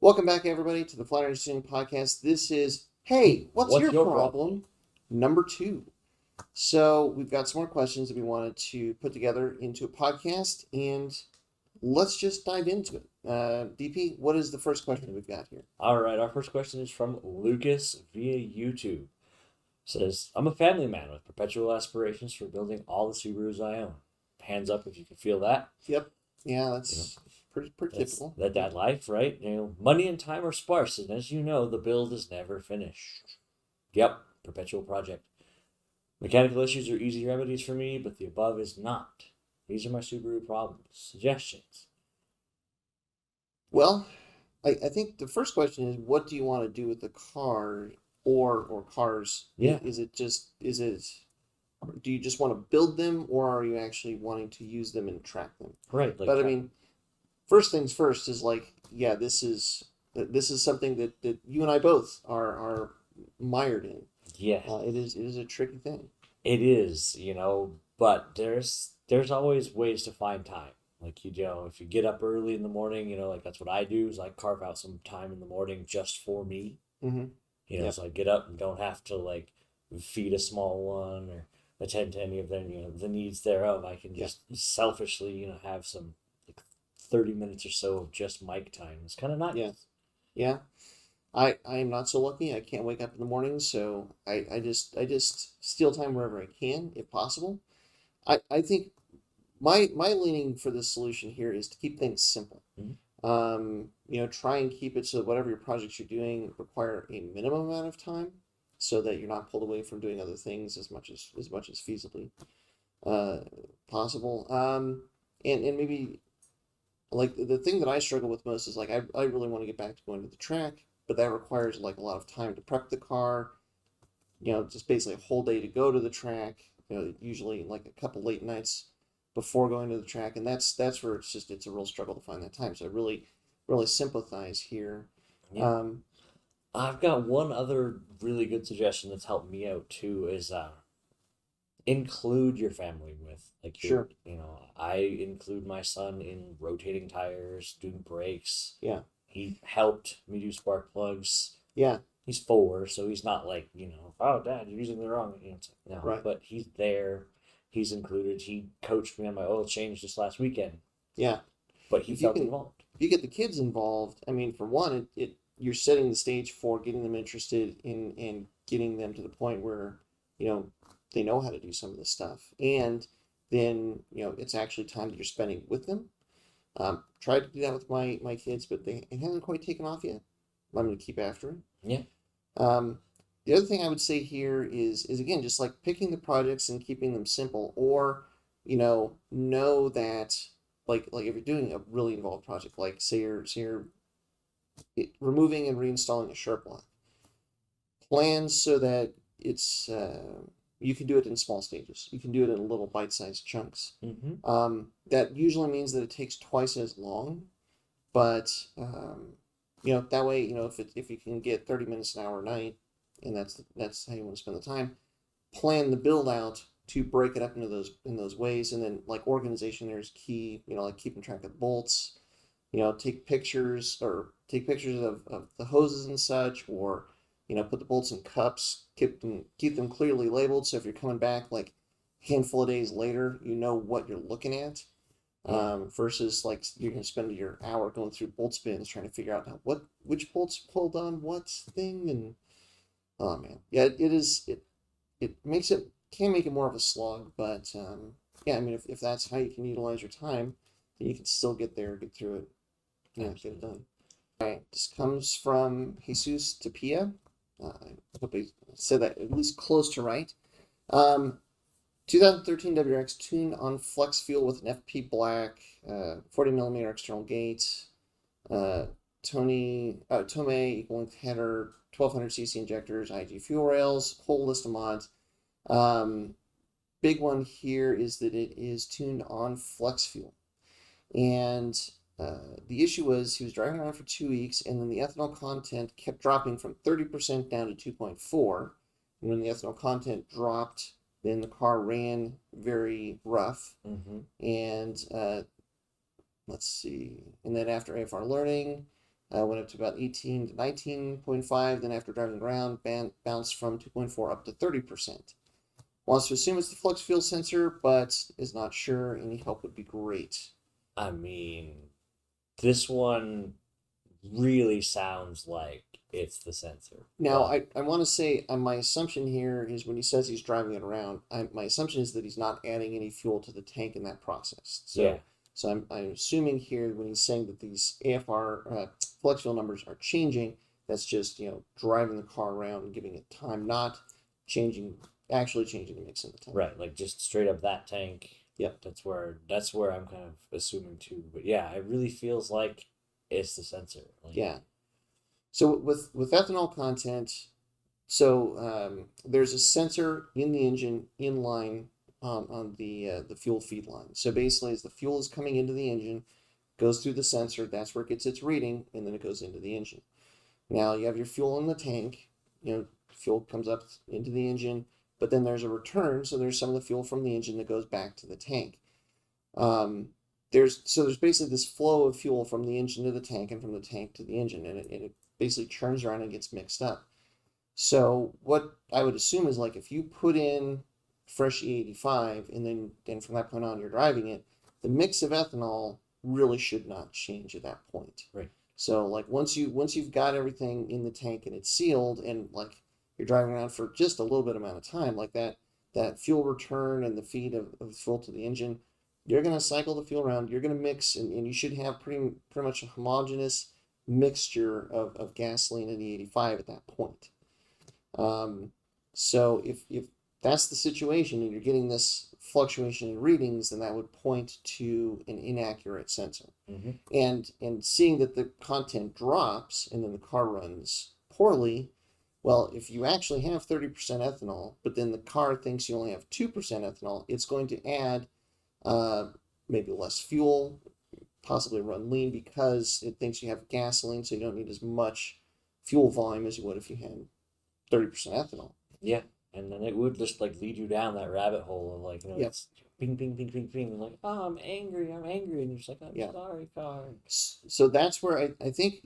Welcome back, everybody, to the Flat Earth Tuning Podcast. This is, hey, what's your problem? Number 2. So we've got some more questions that we wanted to put together into a podcast, and let's just dive into it. DP, what is the first question we've got here? All right, our first question is from Lucas via YouTube. It says, I'm a family man with perpetual aspirations for building all the Subarus I own. Hands up if you can feel that. Yep. Yeah, that's pretty typical. That dad life, right? Money and time are sparse, and as you know, the build is never finished. Yep, perpetual project. Mechanical issues are easy remedies for me, but the above is not. These are my Subaru problems. Suggestions? Well, I think the first question is, what do you want to do with the car or cars? Yeah. Do you just want to build them, or are you actually wanting to use them and track them? Right. But I mean, first things first is this is something that you and I both are mired in. Yeah. It is a tricky thing. It is, but there's always ways to find time. Like, if you get up early in the morning, that's what I do is I carve out some time in the morning just for me. Mm-hmm. So I get up and don't have to feed a small one or attend to any of their, the needs thereof. I can just selfishly, have some 30 minutes or so of just Mike time. It's kind of nice. Yeah. I am not so lucky. I can't wake up in the morning, so I just steal time wherever I can, if possible. I think my leaning for this solution here is to keep things simple. Mm-hmm. Try and keep it so that whatever your projects you're doing require a minimum amount of time, so that you're not pulled away from doing other things as much as feasibly possible. And maybe the thing that I struggle with most is I really want to get back to going to the track, but that requires a lot of time to prep the car. Just basically a whole day to go to the track. Usually a couple late nights before going to the track, and that's where it's a real struggle to find that time. So I really sympathize here. Yeah. I've got one other really good suggestion that's helped me out too is include your family with Sure. I include my son in rotating tires, doing brakes. Yeah. He helped me do spark plugs. Yeah. He's 4, so he's not oh, Dad, you're using the wrong. No, right. But he's there. He's included. He coached me on my oil change this last weekend. Yeah. But he felt involved. If you get the kids involved, I mean, for one, you're setting the stage for getting them interested in getting them to the point where, they know how to do some of this stuff. And then, it's actually time that you're spending with them. Tried to do that with my kids, but it hasn't quite taken off yet. I'm going to keep after it. Yeah. The other thing I would say here is again, just picking the projects and keeping them simple, or, know that if you're doing a really involved project, say you're removing and reinstalling a shirt block, plan so that it's you can do it in small stages. You can do it in little bite-sized chunks. Mm-hmm. That usually means that it takes twice as long, but that way, if you can get 30 minutes an hour a night, and that's how you want to spend the time, plan the build out to break it up into those ways, and then organization there is key. Keeping track of bolts. Take pictures of the hoses and such, or put the bolts in cups, keep them clearly labeled, so if you're coming back a handful of days later, you know what you're looking at. Versus you're gonna spend your hour going through bolt spins trying to figure out which bolts pulled on what thing, and oh man, yeah, it can make it more of a slug, but yeah, I mean, if that's how you can utilize your time, then you can still get through it, get it done. All right, this comes from Jesus Tapia. I hope I said that at least close to right. 2013 WRX tuned on FlexFuel with an FP black, 40mm external gate, Tomei equal length header, 1200cc injectors, IG fuel rails, whole list of mods. Big one here is that it is tuned on FlexFuel. And the issue was he was driving around for 2 weeks, and then the ethanol content kept dropping from 30% down to 2.4. And when the ethanol content dropped, then the car ran very rough. Mm-hmm. And let's see. And then after AFR learning, Went up to about 18 to 19.5. Then after driving around, bounced from 2.4 up to 30%. Wants to assume it's the FlexFuel sensor, but is not sure. Any help would be great. I mean, this one really sounds like it's the sensor. Now, I want to say my assumption here is when he says he's driving it around, my assumption is that he's not adding any fuel to the tank in that process. So, yeah. So I'm assuming here when he's saying that these AFR FlexFuel numbers are changing, that's just, driving the car around and giving it time, not actually changing the mix in the tank. Right, like just straight up that tank. Yep. That's where I'm kind of assuming too. But yeah, it really feels like it's the sensor. Like, yeah. So with ethanol content, there's a sensor in the engine in line on the fuel feed line. So basically, as the fuel is coming into the engine, goes through the sensor. That's where it gets its reading, and then it goes into the engine. Now you have your fuel in the tank. Fuel comes up into the engine, but then there's a return. So there's some of the fuel from the engine that goes back to the tank. There's basically this flow of fuel from the engine to the tank and from the tank to the engine, and it basically churns around and gets mixed up. So what I would assume is like if you put in fresh E85 and then from that point on you're driving it, the mix of ethanol really should not change at that point. Right. So like once you've got everything in the tank and it's sealed and like you're driving around for just a little bit amount of time, like that fuel return and the feed of fuel to the engine, you're going to cycle the fuel around, you're going to mix, and you should have pretty much a homogeneous mixture of gasoline and E85 at that point. So if that's the situation and you're getting this fluctuation in readings, then that would point to an inaccurate sensor. Mm-hmm. And seeing that the content drops and then the car runs poorly, well, if you actually have 30% ethanol, but then the car thinks you only have 2% ethanol, it's going to add maybe less fuel, possibly run lean because it thinks you have gasoline, so you don't need as much fuel volume as you would if you had 30% ethanol. Yeah, and then it would just like lead you down that rabbit hole of like, Yep. It's ping, ping, ping, ping, ping, and like, oh, I'm angry, and you're just like, I'm Yeah. sorry, car. So that's where I think,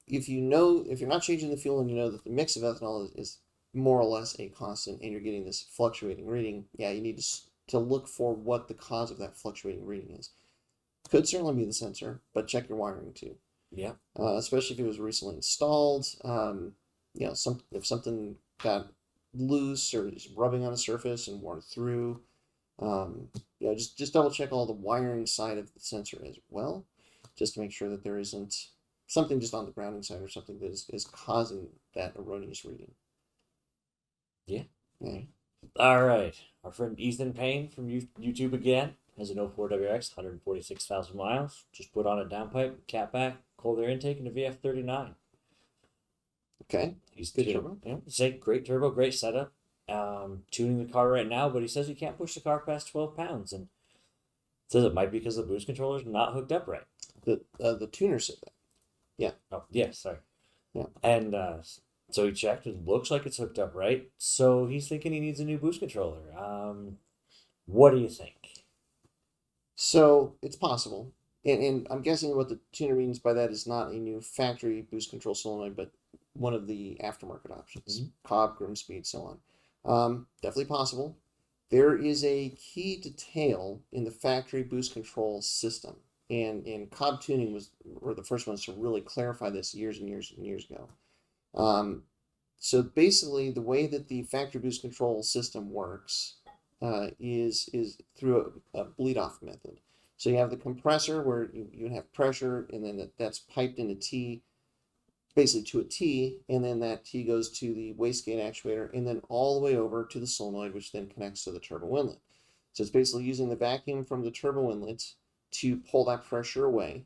if you're not changing the fuel and you know that the mix of ethanol is more or less a constant and you're getting this fluctuating reading, yeah, you need to look for what the cause of that fluctuating reading is. Could certainly be the sensor, but check your wiring too. Yeah. Especially if it was recently installed. If something got loose or is rubbing on a surface and worn through, just double check all the wiring side of the sensor as well, just to make sure that there isn't something just on the grounding side or something that is causing that erroneous reading. Yeah. Yeah. All right. Our friend Ethan Payne from YouTube again has an 04 WRX, 146,000 miles. Just put on a downpipe, cat back, cold air intake, and a VF39. Okay. He's Good turbo. Say great turbo, great setup. Tuning the car right now, but he says he can't push the car past 12 pounds, and says it might be because the boost controller's not hooked up right. The tuner said that. Yeah. Oh, yeah, sorry. Yeah. And so he checked. It looks like it's hooked up right. So he's thinking he needs a new boost controller. What do you think? So it's possible. And I'm guessing what the tuner means by that is not a new factory boost control solenoid, but one of the aftermarket options. Mm-hmm. Cobb, Grimspeed, so on. Definitely possible. There is a key detail in the factory boost control system. And Cobb Tuning were the first ones to really clarify this years and years and years ago. So basically, the way that the factory boost control system works is through a bleed-off method. So you have the compressor where you have pressure, and then that's piped into T, basically to a T, and then that T goes to the wastegate actuator, and then all the way over to the solenoid, which then connects to the turbo inlet. So it's basically using the vacuum from the turbo inlet to pull that pressure away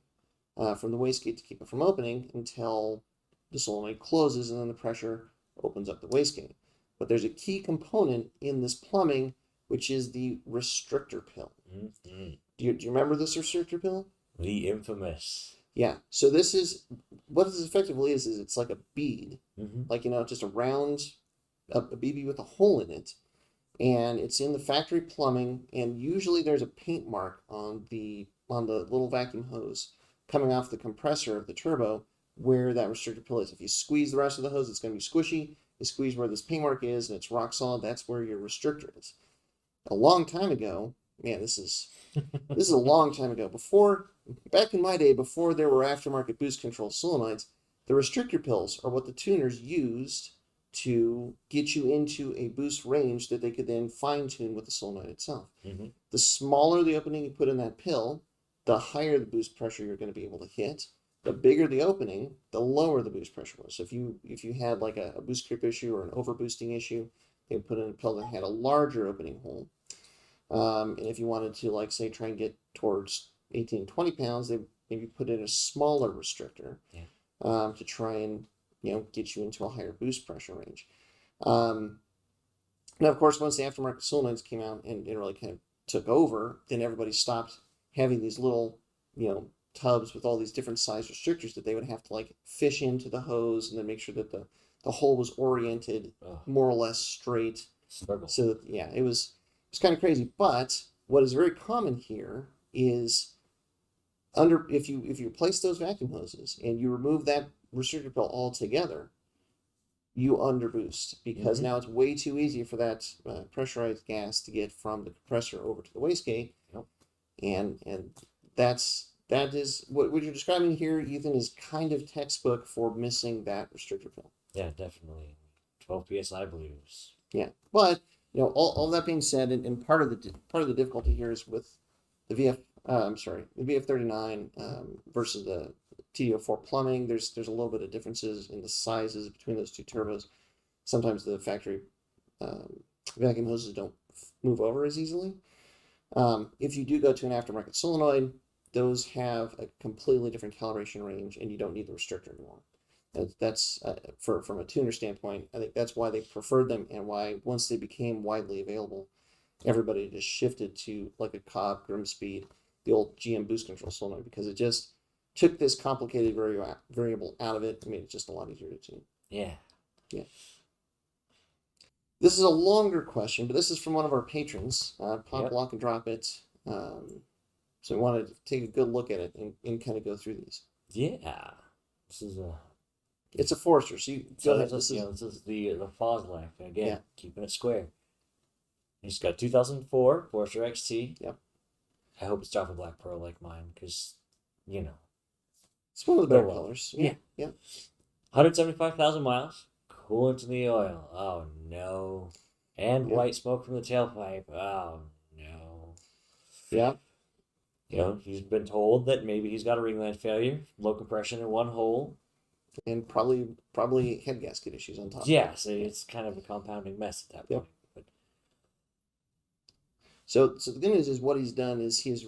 from the wastegate to keep it from opening until the solenoid closes, and then the pressure opens up the wastegate. But there's a key component in this plumbing, which is the restrictor pill. Mm-hmm. Do you remember this restrictor pill? The infamous. Yeah. So this is what this effectively is it's like a bead, Mm-hmm. like just a round, a BB with a hole in it, and it's in the factory plumbing. And usually there's a paint mark on the little vacuum hose coming off the compressor of the turbo where that restrictor pill is. If you squeeze the rest of the hose, it's going to be squishy. You squeeze where this paint mark is, and it's rock solid. That's where your restrictor is. A long time ago, man, this is a long time ago. Back in my day, before there were aftermarket boost control solenoids, the restrictor pills are what the tuners used to get you into a boost range that they could then fine tune with the solenoid itself. Mm-hmm. The smaller the opening you put in that pill, the higher the boost pressure you're going to be able to hit. The bigger the opening, the lower the boost pressure was. So if you had like a boost creep issue or an overboosting issue, they put in a pill that had a larger opening hole. And if you wanted to, like, say, try and get towards 18, 20 pounds, they maybe put in a smaller restrictor to try and, get you into a higher boost pressure range. Now, of course, once the aftermarket solenoids came out and it really kind of took over, then everybody stopped having these little, tubs with all these different size restrictors that they would have to, like, fish into the hose and then make sure that the hole was oriented more or less straight. Struggle. So that, it was kind of crazy. But what is very common here is if you replace those vacuum hoses and you remove that restrictor pill altogether, you underboost because now it's way too easy for that pressurized gas to get from the compressor over to the wastegate. Yep. And that is what you're describing here, Ethan, is kind of textbook for missing that restrictor pill. Yeah, definitely. 12 psi, I believe. Yeah, but all that being said, and part of the difficulty here is with the the VF39 versus the TD04 plumbing. There's a little bit of differences in the sizes between those two turbos. Sometimes the factory vacuum hoses don't move over as easily. If you do go to an aftermarket solenoid, those have a completely different calibration range, and you don't need the restrictor anymore. That's from a tuner standpoint, I think that's why they preferred them, and why once they became widely available, everybody just shifted to like a Cobb, Grimspeed, the old GM boost control solenoid, because it just took this complicated variable out of it and made it just a lot easier to tune. Yeah. This is a longer question, but this is from one of our patrons, Pop Lock and Drop It. So we wanted to take a good look at it and kind of go through these. Yeah. It's a Forester, so you go ahead. This is the Foslick. Again, keeping it square. He's got 2004 Forester XT. Yep. I hope it's Java Black Pearl like mine, because, it's one of the better colors. Yeah. 175,000 miles. Coolant in the oil. Oh, no. And white smoke from the tailpipe. Oh, no. Yeah. He's been told that maybe he's got a ringland failure, low compression in one hole. And probably head gasket issues on top. Yeah, so it's kind of a compounding mess at that point. But so the good news is what he's done is he's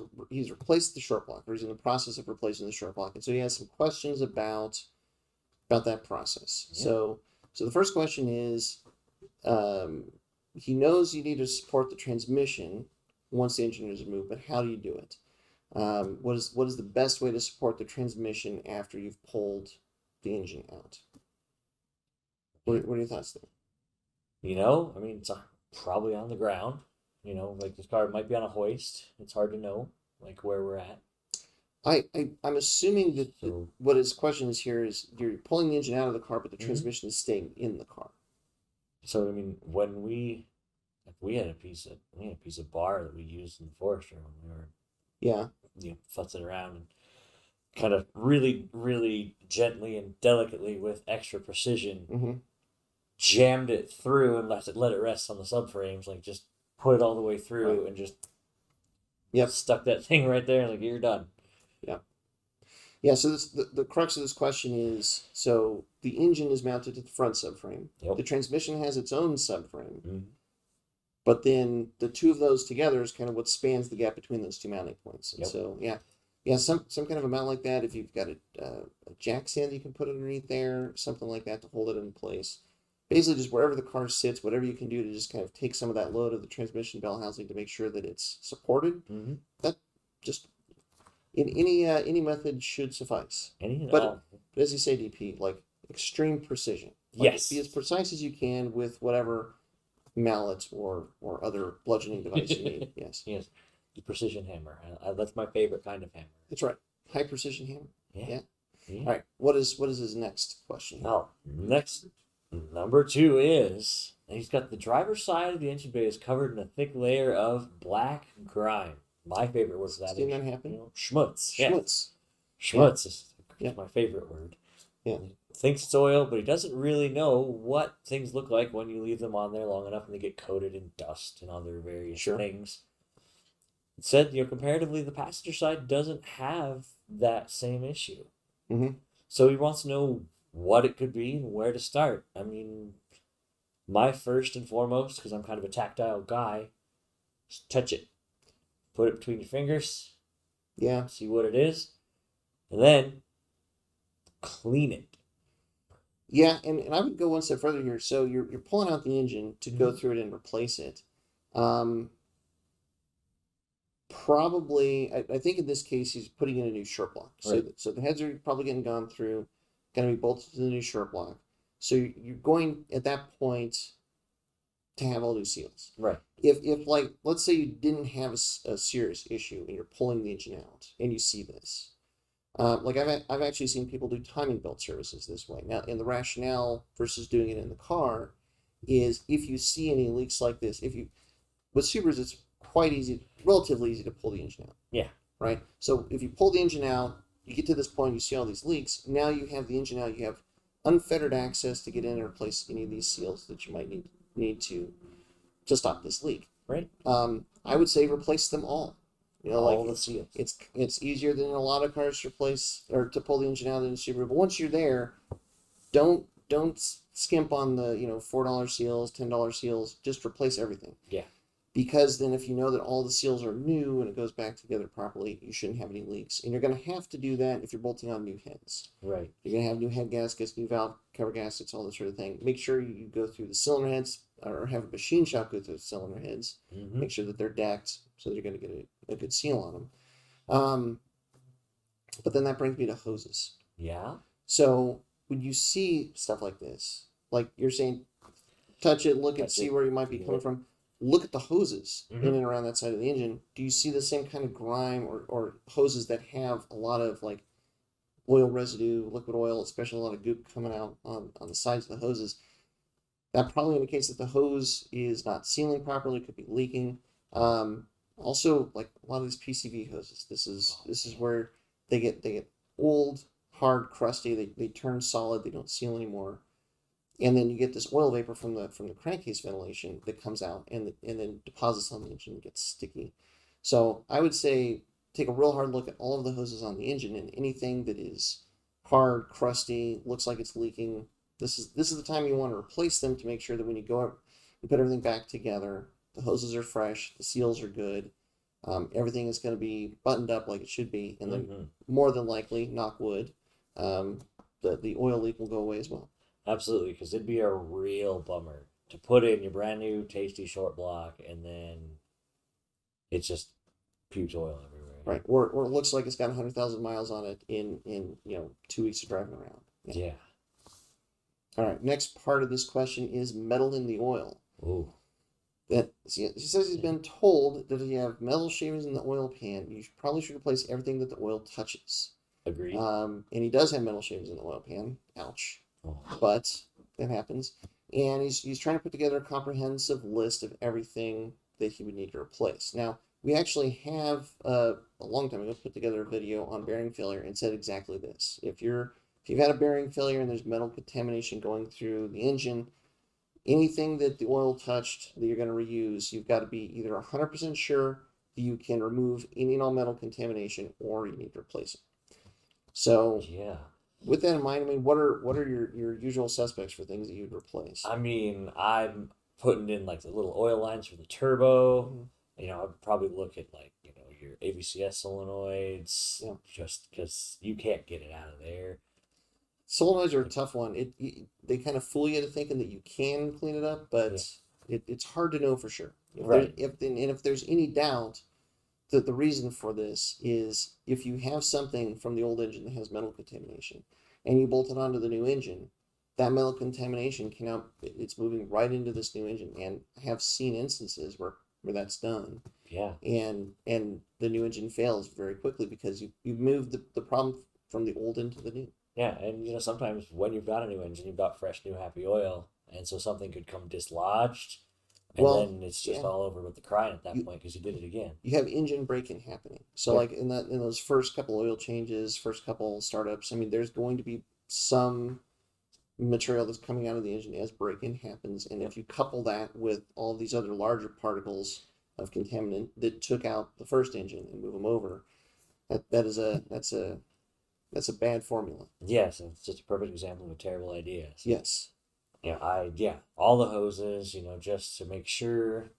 replaced the short block, or he's in the process of replacing the short block, and so he has some questions about that process. Yeah. So the first question is, he knows you need to support the transmission once the engine is removed, but how do you do it? What is the best way to support the transmission after you've pulled the engine out? What are your thoughts there? It's probably on the ground. Like this car might be on a hoist. It's hard to know, like, where we're at. I'm assuming that what his question is here is you're pulling the engine out of the car, but the transmission is staying in the car. So when we had a piece of bar that we used in the Forester when we were futzing around and kind of really, really gently and delicately with extra precision jammed it through and let it rest on the subframes, like just put it all the way through and just stuck that thing right there, like, you're done. So the crux of this question is, so the engine is mounted to the front subframe. The transmission has its own subframe. But then the two of those together is kind of what spans the gap between those two mounting points. And so some kind of a mount like that, if you've got a jack stand you can put underneath there, something like that to hold it in place. Basically just wherever the car sits, whatever you can do to just kind of take some of that load of the transmission bell housing to make sure that it's supported. That just in any method should suffice. But as you say, DP, like extreme precision. Like, be as precise as you can with whatever mallet or other bludgeoning device you need. Yes. The precision hammer. That's my favorite kind of hammer. That's right. High precision hammer. Yeah. Yeah. All right. What is his next question? Oh, next, number 2 is he's got the driver's side of the engine bay is covered in a thick layer of black grime. My favorite word for that Seen is that happen? schmutz. Yeah. Schmutz. Schmutz is Yeah. my favorite word. Yeah. He thinks it's oil, but he doesn't really know what things look like when you leave them on there long enough and they get coated in dust and other various Sure. things. It said, comparatively, the passenger side doesn't have that same issue. Mm-hmm. So he wants to know what it could be and where to start. I mean, my first and foremost, because I'm kind of a tactile guy, is touch it. Put it between your fingers. Yeah. See what it is. And then clean it. Yeah, and I would go one step further here. So you're pulling out the engine to go through it and replace it. Probably, I think in this case he's putting in a new shirt block. So Right. so the heads are probably getting gone through, going to be bolted to the new shirt block. So you're going at that point to have all new seals. Right. If like let's say you didn't have a serious issue and you're pulling the engine out and you see this. Like I've actually seen people do timing belt services this way. Now, and the rationale versus doing it in the car is if you see any leaks like this, with Subarus, it's quite easy, relatively easy to pull the engine out. Yeah. Right. So if you pull the engine out, you get to this point, you see all these leaks. Now you have the engine out. You have unfettered access to get in and replace any of these seals that you might need to stop this leak. Right. I would say replace them all. All the seals. It's easier than a lot of cars to replace or to pull the engine out in a Subaru. But once you're there, don't skimp on the $4 seals, $10 seals. Just replace everything. Yeah. Because then if you know that all the seals are new and it goes back together properly, you shouldn't have any leaks. And you're going to have to do that if you're bolting on new heads. Right. You're going to have new head gaskets, new valve cover gaskets, all this sort of thing. Make sure you go through the cylinder heads or have a machine shop go through the cylinder heads. Mm-hmm. Make sure that they're decked so that you're going to get a good seal on them. But then that brings me to hoses. Yeah. So when you see stuff like this, like you're saying, touch it, look and see where you might be coming from. Look at the hoses in and around that side of the engine. Do you see the same kind of grime or hoses that have a lot of like oil residue, liquid oil, especially a lot of goop coming out on the sides of the hoses? That probably indicates that the hose is not sealing properly, could be leaking. Also, like a lot of these PCV hoses, this is where they get old, hard, crusty. They turn solid. They don't seal anymore. And then you get this oil vapor from the crankcase ventilation that comes out and then deposits on the engine and gets sticky. So I would say take a real hard look at all of the hoses on the engine and anything that is hard, crusty, looks like it's leaking. This is the time you want to replace them to make sure that when you go up and put everything back together, the hoses are fresh, the seals are good, everything is going to be buttoned up like it should be, and then more than likely, knock wood, the oil leak will go away as well. Absolutely, because it'd be a real bummer to put in your brand new tasty short block and then it's just pukes oil everywhere. Right, or it looks like it's got 100,000 miles on it in 2 weeks of driving around. Yeah. All right, next part of this question is metal in the oil. Ooh. He says he's been told that if you have metal shavings in the oil pan, you probably should replace everything that the oil touches. Agreed. And he does have metal shavings in the oil pan. Ouch. But that happens. And he's trying to put together a comprehensive list of everything that he would need to replace. Now, we actually have a long time ago put together a video on bearing failure and said exactly this. If you've had a bearing failure and there's metal contamination going through the engine, anything that the oil touched that you're going to reuse, you've got to be either 100% sure that you can remove any and all metal contamination or you need to replace it. So yeah. With that in mind, I mean, what are your usual suspects for things that you'd replace? I mean, I'm putting in like the little oil lines for the turbo. I'd probably look at like, your AVCS solenoids, just because you can't get it out of there. Solenoids are a tough one. They kind of fool you into thinking that you can clean it up, but it's hard to know for sure. If there's any doubt, that the reason for this is if you have something from the old engine that has metal contamination and you bolt it onto the new engine, that metal contamination it's moving right into this new engine. And I have seen instances where that's done. Yeah. And the new engine fails very quickly because you've moved the problem from the old into the new. Yeah, and sometimes when you've got a new engine, you've got fresh, new, happy oil, and so something could come dislodged, and Well, then it's just yeah, all over with the crying at that you point because you did it again. you have engine braking happening. So Yeah. like in those first couple oil changes, first couple startups, I mean, there's going to be some material that's coming out of the engine as braking happens, and Yep. if you couple that with all these other larger particles of contaminant that took out the first engine and move them over, that's a bad formula. Yes, and it's just a perfect example of a terrible idea. So, Yes. all the hoses, just to make sure,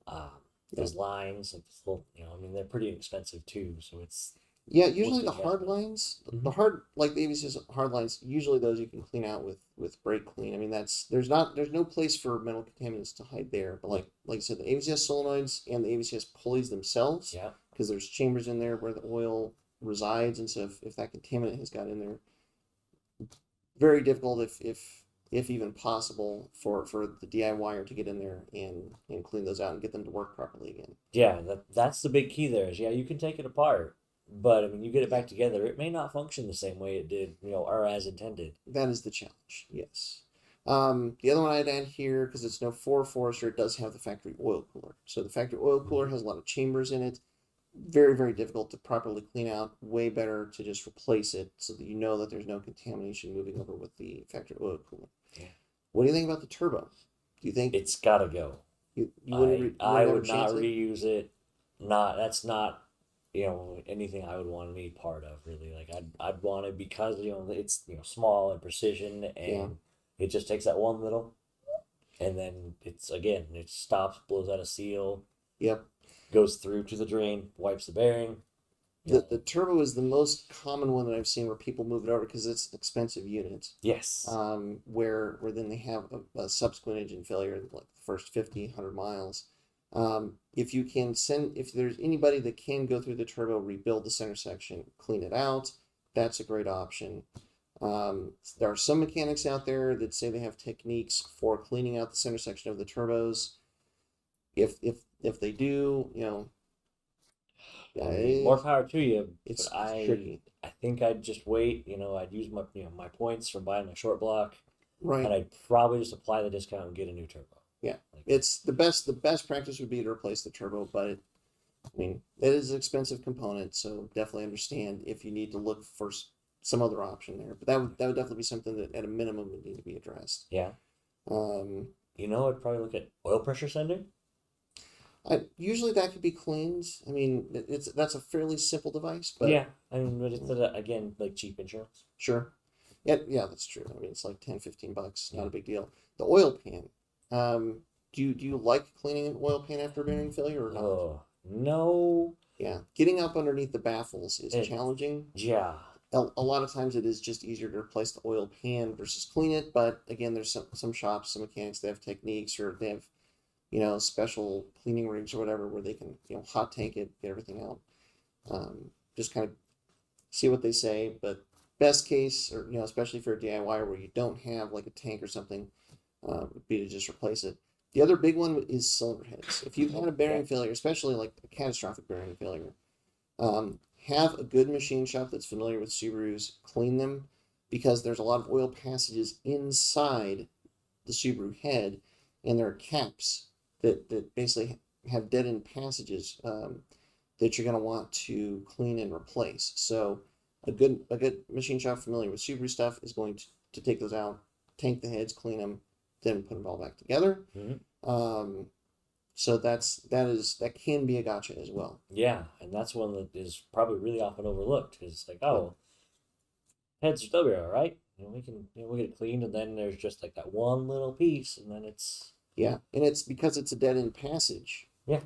um, Yeah. those lines, like this little, I mean, they're pretty expensive too, so it's Yeah, worth usually the the hard investment. lines, the Hmm. hard like the ABC's hard lines, usually those you can clean out with brake clean. I mean there's no place for metal contaminants to hide there. But Yeah, like I said, the ABCS solenoids and the ABCS pulleys themselves, yeah, because there's chambers in there where the oil resides, and so if that contaminant has got in there, very difficult if even possible for the DIYer to get in there and clean those out and get them to work properly again. yeah. That's the big key there. Is you can take it apart, but I mean, you get it Yeah. back together, it may not function the same way it did, or as intended. That is the challenge, yes. The other one I'd add here, because it's no Ford Forester, it does have the factory oil cooler. So the factory oil cooler Mhm. has a lot of chambers in it. Very, very difficult to properly clean out. Way better to just replace it so that you know that there's no contamination moving over with the factory oil cooler. Yeah. What do you think about the turbo? Do you think It's gotta go. you you I wouldn't ever would not chance it? reuse it. Not That's not anything I would want to be part of really. Like I'd want it because it's small and precision, Yeah. and it just takes that one little, and then it stops, blows out a seal, Yep. goes through to the drain, wipes the bearing. You The know, the turbo is the most common one that I've seen where people move it over because it's an expensive unit. yes, Where then they have a subsequent engine failure like the first 50, 100 miles. If there's anybody that can go through the turbo, rebuild the center section, clean it out, that's a great option. There are some mechanics out there that say they have techniques for cleaning out the center section of the turbos. If they do, I mean, more yeah, power to you. But it's I tricky, I think I'd just wait. I'd use my points from buying my short block, and right? I'd probably just apply the discount and get a new turbo. Yeah, Like, it's the best practice would be to replace the turbo, but I mean it is an expensive component, so definitely understand if you need to look for some other option there. But that would definitely be something that at a minimum would need to be addressed. yeah, Um, I'd probably look at oil pressure sender. usually that could be cleaned. I mean, that's a fairly simple device, but Yeah, I mean, but it's again like cheap insurance. sure. Yeah, yeah, that's true. I mean, it's like 10, $15, not Yeah. a big deal. The oil pan. Do you like cleaning an oil pan after a bearing failure or not? Oh no, Yeah, getting up underneath the baffles is it challenging. yeah, A lot of times it is just easier to replace the oil pan versus clean it, but again, there's some shops, some mechanics, they have techniques or they have, special cleaning rigs or whatever where they can, hot tank it, get everything out. Just kind of see what they say, but best case, or, especially for a DIY where you don't have like a tank or something, would be to just replace it. The other big one is cylinder heads. If you've had a yeah, bearing failure, especially like a catastrophic bearing failure, have a good machine shop that's familiar with Subarus clean them, because there's a lot of oil passages inside the Subaru head, and there are caps that basically have dead end passages, that you're going to want to clean and replace. So a good machine shop familiar with Subaru stuff is going to take those out, tank the heads, clean them, then put them all back together. hmm Um, so that can be a gotcha as well. yeah, and that's one that is probably really often overlooked. It's like, Yep. oh, heads will be all right. We can we get it cleaned, and then there's just like that one little piece, and then it's Yeah, and it's because it's a dead end passage. yeah,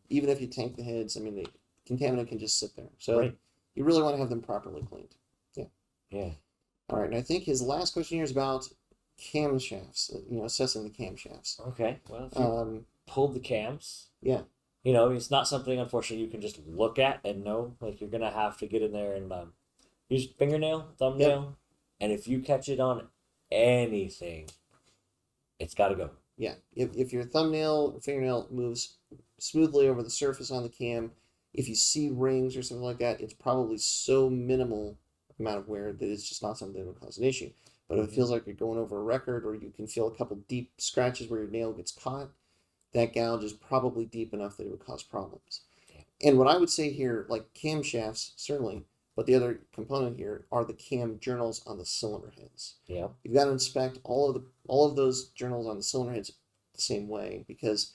Even if you tank the heads, I mean the contaminant can just sit there. So right, you really want to have them properly cleaned. Yeah. yeah, All right, and I think his last question here is about camshafts. Assessing the camshafts. okay. Well, if you pulled the cams, Yeah, it's not something unfortunately you can just look at and know. Like you're gonna have to get in there and use fingernail, yep, thumbnail, and if you catch it on anything, it's got to go. yeah. If your thumbnail or fingernail moves smoothly over the surface on the cam, if you see rings or something like that, it's probably so minimal amount of wear that it's just not something that would cause an issue. But if it feels like you're going over a record, or you can feel a couple deep scratches where your nail gets caught, that gouge is probably deep enough that it would cause problems. And what I would say here, like camshafts, certainly, but the other component here are the cam journals on the cylinder heads. Yeah. You've got to inspect all of those journals on the cylinder heads the same way, because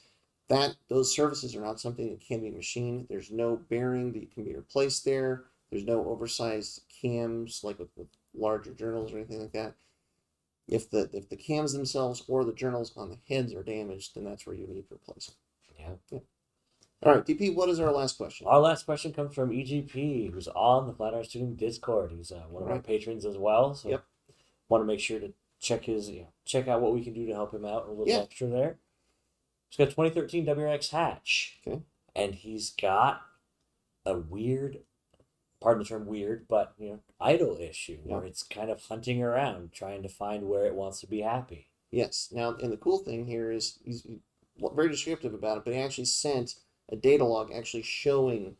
those surfaces are not something that can be machined. There's no bearing that can be replaced there. There's no oversized cams like with larger journals or anything like that. If the cams themselves or the journals on the heads are damaged, then that's where you need to replace them. Yeah. All right, DP, what is our last question? Our last question comes from EGP, who's on the Flat Iron Student Discord. He's one of our patrons as well. So want to make sure to check out what we can do to help him out a little extra there. He's got a 2013 WRX hatch. Okay. And he's got a weird, pardon the term weird, but idle issue where it's kind of hunting around, trying to find where it wants to be happy. Yes. Now, and the cool thing here is he's very descriptive about it, but he actually sent a data log actually showing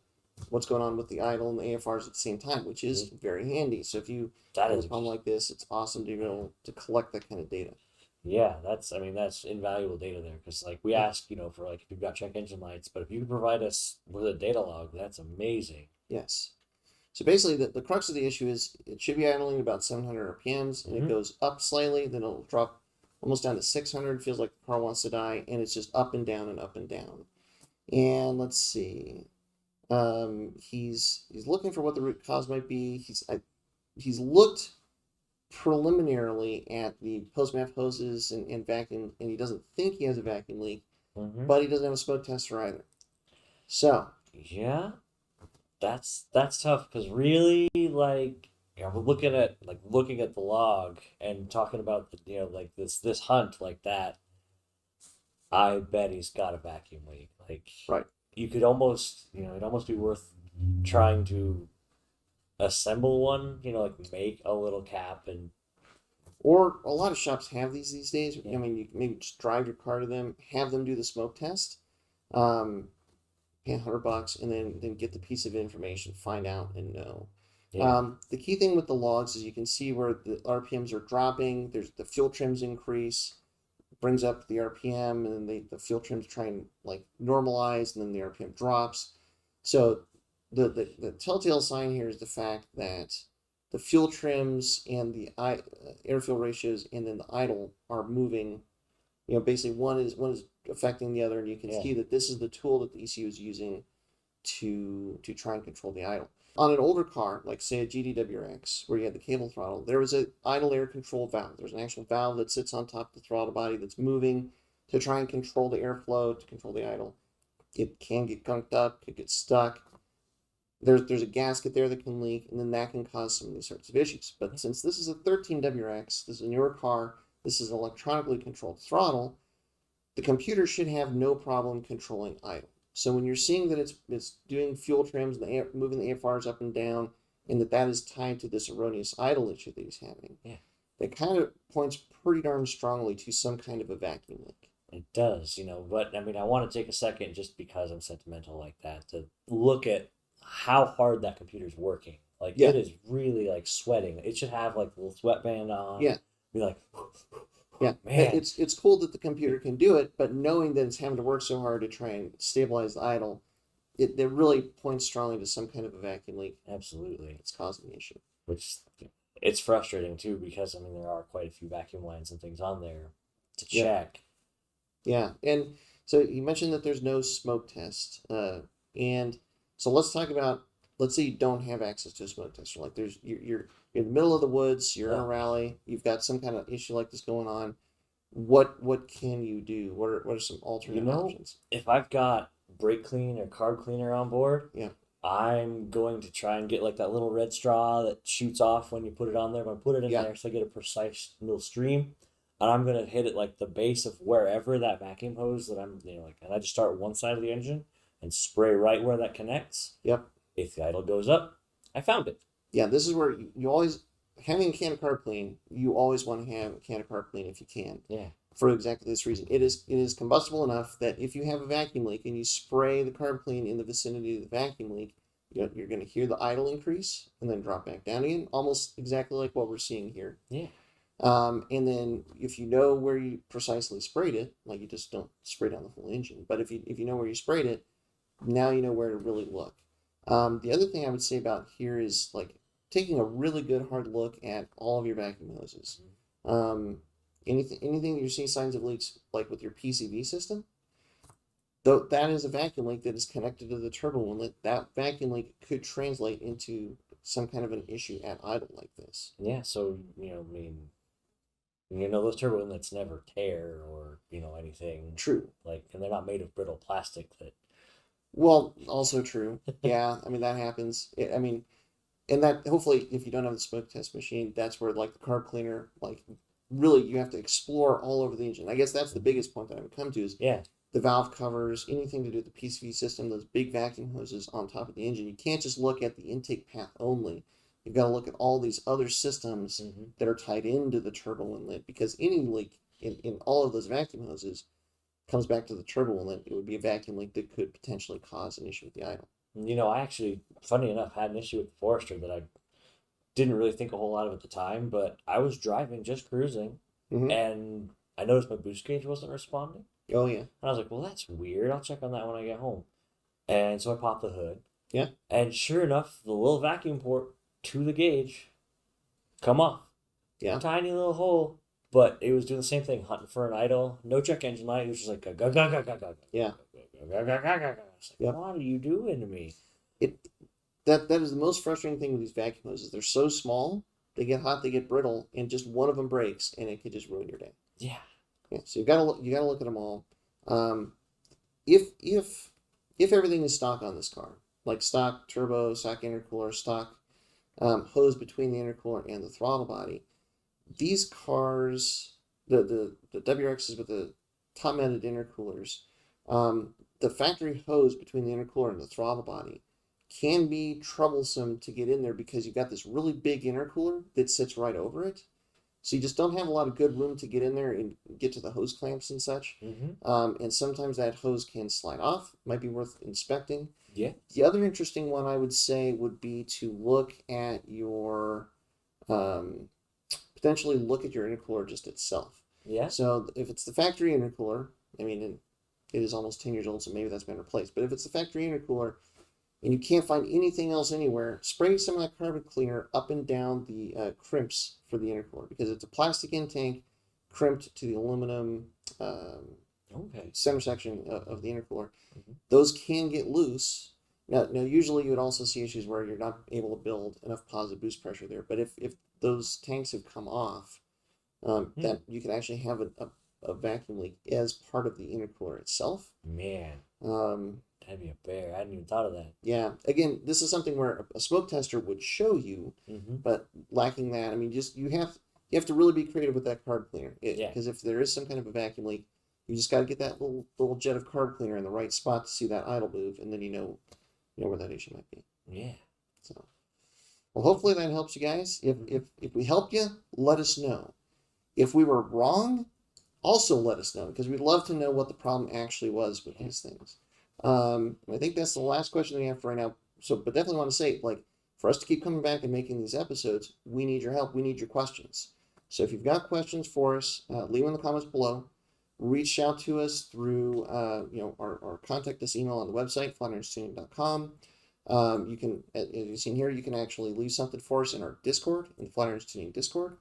what's going on with the idle and the AFRs at the same time, which is very handy. So if you have a problem like this, it's awesome to be able to collect that kind of data. Yeah, that's invaluable data there, because like we ask, for like if you've got check engine lights, but if you can provide us with a data log, that's amazing. Yes. So basically, the crux of the issue is it should be idling about 700 RPMs, and it goes up slightly, then it'll drop almost down to 600. Feels like the car wants to die, and it's just up and down and up and down. And let's see, he's looking for what the root cause might be. He's looked preliminarily at the post-map hoses and vacuum, and he doesn't think he has a vacuum leak, but he doesn't have a smoke tester either. So yeah, that's tough, because really, like, we're looking at the log and talking about like this hunt like that. I bet he's got a vacuum leak. Like, you could almost, it'd almost be worth trying to assemble one, like make a little cap. Or a lot of shops have these days. I mean, you can maybe just drive your car to them, have them do the smoke test, pay $100, and then get the piece of information, find out and know. Yeah. The key thing with the logs is you can see where the RPMs are dropping. There's the fuel trims increase, brings up the RPM, and then the fuel trims try and like normalize, and then the RPM drops. So the telltale sign here is the fact that the fuel trims and the air fuel ratios and then the idle are moving. Basically one is affecting the other, and you can see that this is the tool that the ECU is using to try and control the idle. On an older car, like say a GD WRX, where you had the cable throttle, there was an idle air control valve. There's an actual valve that sits on top of the throttle body that's moving to try and control the airflow, to control the idle. It can get gunked up, could get stuck. There's a gasket there that can leak, and then that can cause some of these sorts of issues. But since this is a 13 WRX, this is a newer car, this is an electronically controlled throttle, the computer should have no problem controlling idle. So when you're seeing that it's doing fuel trims, moving the AFRs up and down, and that is tied to this erroneous idle issue that he's having, that kind of points pretty darn strongly to some kind of a vacuum leak. It does, but I mean, I want to take a second, just because I'm sentimental like that, to look at how hard that computer's working. Like, it is really like sweating. It should have like a little sweatband on. Yeah. Be like, yeah, man. It's cool that the computer can do it, but knowing that it's having to work so hard to try and stabilize the idle, it really points strongly to some kind of a vacuum leak. Absolutely. It's causing the issue. Which, it's frustrating too, because I mean, there are quite a few vacuum lines and things on there to check. Yeah, and so you mentioned that there's no smoke test, and so let's talk about, let's say you don't have access to a smoke tester. Like you're in the middle of the woods, you're in a rally, you've got some kind of issue like this going on. What can you do? What are some alternate options? If I've got brake clean or carb cleaner on board, I'm going to try and get like that little red straw that shoots off when you put it on there. I'm going to put it in there so I get a precise little stream. And I'm going to hit it like the base of wherever that vacuum hose that I'm, and I just start one side of the engine and spray right where that connects. Yep. If the idle goes up, I found it. Yeah, this is where you always, having a can of carb clean, you always want to have a can of carb clean if you can. Yeah. For exactly this reason. It is combustible enough that if you have a vacuum leak and you spray the carb clean in the vicinity of the vacuum leak, you're going to hear the idle increase and then drop back down again, almost exactly like what we're seeing here. Yeah. And then if you know where you precisely sprayed it, like you just don't spray down the whole engine, but if you know where you sprayed it, now you know where to really look. The other thing I would say about here is like taking a really good hard look at all of your vacuum hoses. Anything that you're seeing signs of leaks, like with your PCV system, though that is a vacuum leak that is connected to the turbo inlet, that vacuum leak could translate into some kind of an issue at idle like this. Yeah, so, I mean, those turbo inlets never tear or, anything. True. Like, and they're not made of brittle plastic that. Well, also true. Yeah, I mean, that happens. I mean, and that hopefully, if you don't have the smoke test machine, that's where like the carb cleaner, like really you have to explore all over the engine. I guess that's the biggest point that I would come to is the valve covers, anything to do with the PCV system, those big vacuum hoses on top of the engine. You can't just look at the intake path only. You've got to look at all these other systems that are tied into the turbo inlet, because any leak in all of those vacuum hoses comes back to the turbo inlet. It would be a vacuum leak that could potentially cause an issue with the idle. I actually, funny enough, had an issue with the Forester that I didn't really think a whole lot of at the time, but I was driving, just cruising, and I noticed my boost gauge wasn't responding. Oh, yeah. And I was like, well, that's weird. I'll check on that when I get home. And so I popped the hood. Yeah. And sure enough, the little vacuum port to the gauge come off. Yeah. A tiny little hole. But it was doing the same thing, hunting for an idle. No check engine light. It was just like, yeah. Like, what are you doing to me? That is the most frustrating thing with these vacuum hoses. They're so small, they get hot, they get brittle, and just one of them breaks, and it could just ruin your day. Yeah. Yeah. So you gotta look at them all. If everything is stock on this car, like stock turbo, stock intercooler, stock hose between the intercooler and the throttle body, these cars, the WRXs with the top-mounted intercoolers, the factory hose between the intercooler and the throttle body can be troublesome to get in there because you've got this really big intercooler that sits right over it. So you just don't have a lot of good room to get in there and get to the hose clamps and such. And sometimes that hose can slide off. Might be worth inspecting. Yeah. The other interesting one I would say would be to look at your, potentially look at your intercooler just itself. Yeah. So if it's the factory intercooler, I mean, it is almost 10 years old, so maybe that's been replaced. But if it's the factory intercooler and you can't find anything else anywhere, spray some of that carbon cleaner up and down the crimps for the intercooler, because it's a plastic intake crimped to the aluminum center section of the intercooler. Those can get loose. Now, usually you would also see issues where you're not able to build enough positive boost pressure there. But if those tanks have come off, that you can actually have a vacuum leak as part of the intercooler itself. Man. That'd be a bear. I hadn't even thought of that. Yeah. Again, this is something where a smoke tester would show you, but lacking that, I mean, you have to really be creative with that carb cleaner. Because if there is some kind of a vacuum leak, you just got to get that little jet of carb cleaner in the right spot to see that idle move, and then you know where that issue might be. Yeah. So, well, hopefully that helps you guys. If we helped you, let us know. If we were wrong, also let us know, because we'd love to know what the problem actually was with these things. I think that's the last question we have for right now. But definitely want to say, like, for us to keep coming back and making these episodes, we need your help. We need your questions. So if you've got questions for us, leave them in the comments below. Reach out to us through, our contact us email on the website, flatironstuning.com. You can, as you've seen here, you can actually leave something for us in our Discord, in the Flatirons Tuning Discord.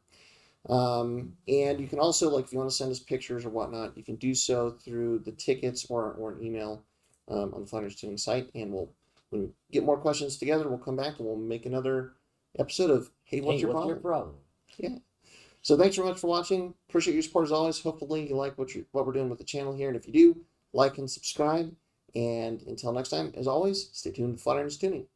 And you can also, like, if you want to send us pictures or whatnot, you can do so through the tickets or an email on the Flatirons Tuning site. And when we get more questions together, we'll come back and we'll make another episode of Hey, what's your problem? Yeah. So thanks very much for watching. Appreciate your support as always. Hopefully you like what we're doing with the channel here. And if you do, like and subscribe. And until next time, as always, stay tuned to Flatirons Tuning.